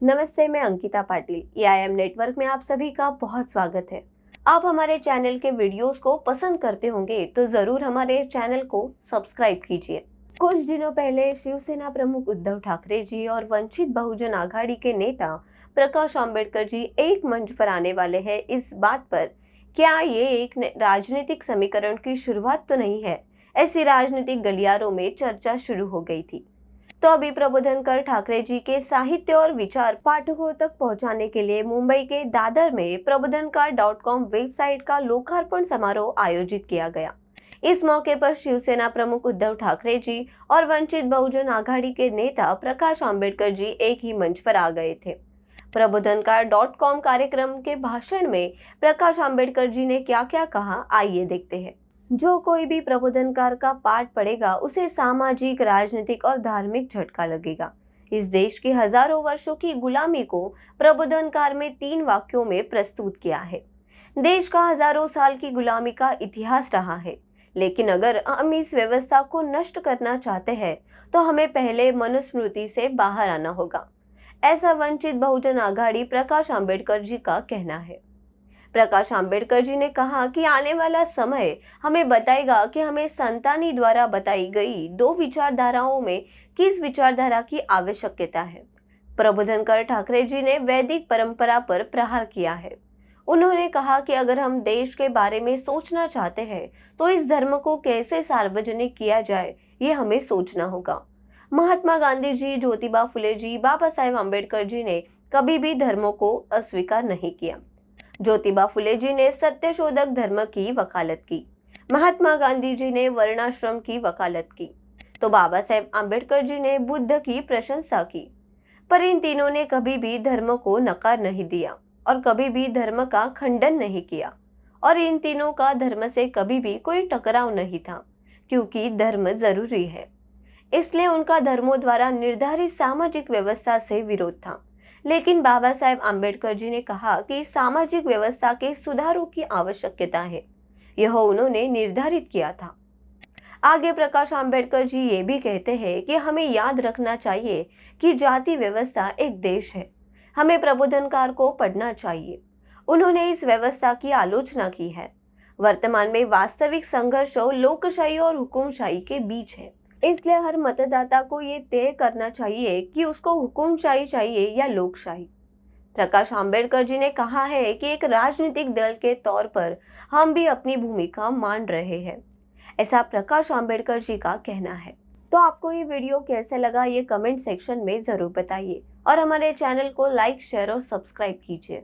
नमस्ते, मैं Ankita Patil. AIM network में आप सभी का बहुत स्वागत है। आप हमारे चैनल के वीडियोस को पसंद करते होंगे तो जरूर हमारे चैनल को सब्सक्राइब कीजिए। कुछ दिनों पहले शिवसेना प्रमुख उद्धव ठाकरे जी और वंचित बहुजन आघाड़ी के नेता प्रकाश आंबेडकर जी एक मंच पर आने वाले हैं। इस बात पर क्या ये एक राजनीतिक समीकरण की शुरुआत तो नहीं है? ऐसी राजनीतिक गलियारों में चर्चा शुरू हो गई थी। तो अभी प्रबोधन कर ठाकरे जी के साहित्य और विचार पाठकों तक पहुंचाने के लिए मुंबई के दादर में प्रबोधनकार.com वेबसाइट का लोकार्पण समारोह आयोजित किया गया। इस मौके पर शिवसेना प्रमुख उद्धव ठाकरे जी और वंचित बहुजन आघाड़ी के नेता प्रकाश आंबेडकर जी एक ही मंच पर आ गए थे। प्रबोधनकार.com कार्यक्रम के भाषण में प्रकाश आंबेडकर जी ने क्या क्या कहा, आइए देखते हैं। जो कोई भी प्रबोधनकार का पाठ पढ़ेगा उसे सामाजिक, राजनीतिक और धार्मिक झटका लगेगा। इस देश की हजारों वर्षों की गुलामी को प्रबोधनकार में 3 वाक्यों में प्रस्तुत किया है। देश का हजारों साल की गुलामी का इतिहास रहा है, लेकिन अगर हम इस व्यवस्था को नष्ट करना चाहते हैं तो हमें पहले मनुस्मृति से बाहर आना होगा। ऐसा वंचित बहुजन आघाड़ी प्रकाश आंबेडकर जी का कहना है। प्रकाश आंबेडकर जी ने कहा कि आने वाला समय हमें बताएगा कि हमें संतानी द्वारा बताई गई 2 विचारधाराओं में किस विचारधारा की आवश्यकता है। प्रबोधनकार ठाकरे जी ने वैदिक परंपरा पर प्रहार किया है। उन्होंने कहा कि अगर हम देश के बारे में सोचना चाहते हैं तो इस धर्म को कैसे सार्वजनिक किया जाए, ये हमें सोचना होगा। महात्मा गांधी जी, ज्योतिबा फुले जी, बाबा साहेब आंबेडकर जी ने कभी भी धर्मों को अस्वीकार नहीं किया। ज्योतिबा फुले जी ने सत्यशोधक धर्म की वकालत की, महात्मा गांधी जी ने वर्णाश्रम की वकालत की, तो बाबा साहेब आंबेडकर जी ने बुद्ध की प्रशंसा की। पर इन तीनों ने कभी भी धर्म को नकार नहीं दिया और कभी भी धर्म का खंडन नहीं किया, और इन तीनों का धर्म से कभी भी कोई टकराव नहीं था, क्योंकि धर्म जरूरी है। इसलिए उनका धर्मों द्वारा निर्धारित सामाजिक व्यवस्था से विरोध था। लेकिन बाबा साहेब आंबेडकर जी ने कहा कि सामाजिक व्यवस्था के सुधारों की आवश्यकता है, यह उन्होंने निर्धारित किया था। आगे प्रकाश आंबेडकर जी ये भी कहते हैं कि हमें याद रखना चाहिए कि जाति व्यवस्था एक देश है। हमें प्रबोधनकार को पढ़ना चाहिए। उन्होंने इस व्यवस्था की आलोचना की है। वर्तमान में वास्तविक संघर्ष लोकशाही और हुकुमशाही के बीच है। इसलिए हर मतदाता को ये तय करना चाहिए कि उसको हुकुमशाही चाहिए या लोकशाही। प्रकाश आंबेडकर जी ने कहा है कि एक राजनीतिक दल के तौर पर हम भी अपनी भूमिका मान रहे हैं। ऐसा प्रकाश आंबेडकर जी का कहना है। तो आपको ये वीडियो कैसे लगा, ये कमेंट सेक्शन में जरूर बताइए और हमारे चैनल को लाइक, शेयर और सब्सक्राइब कीजिए।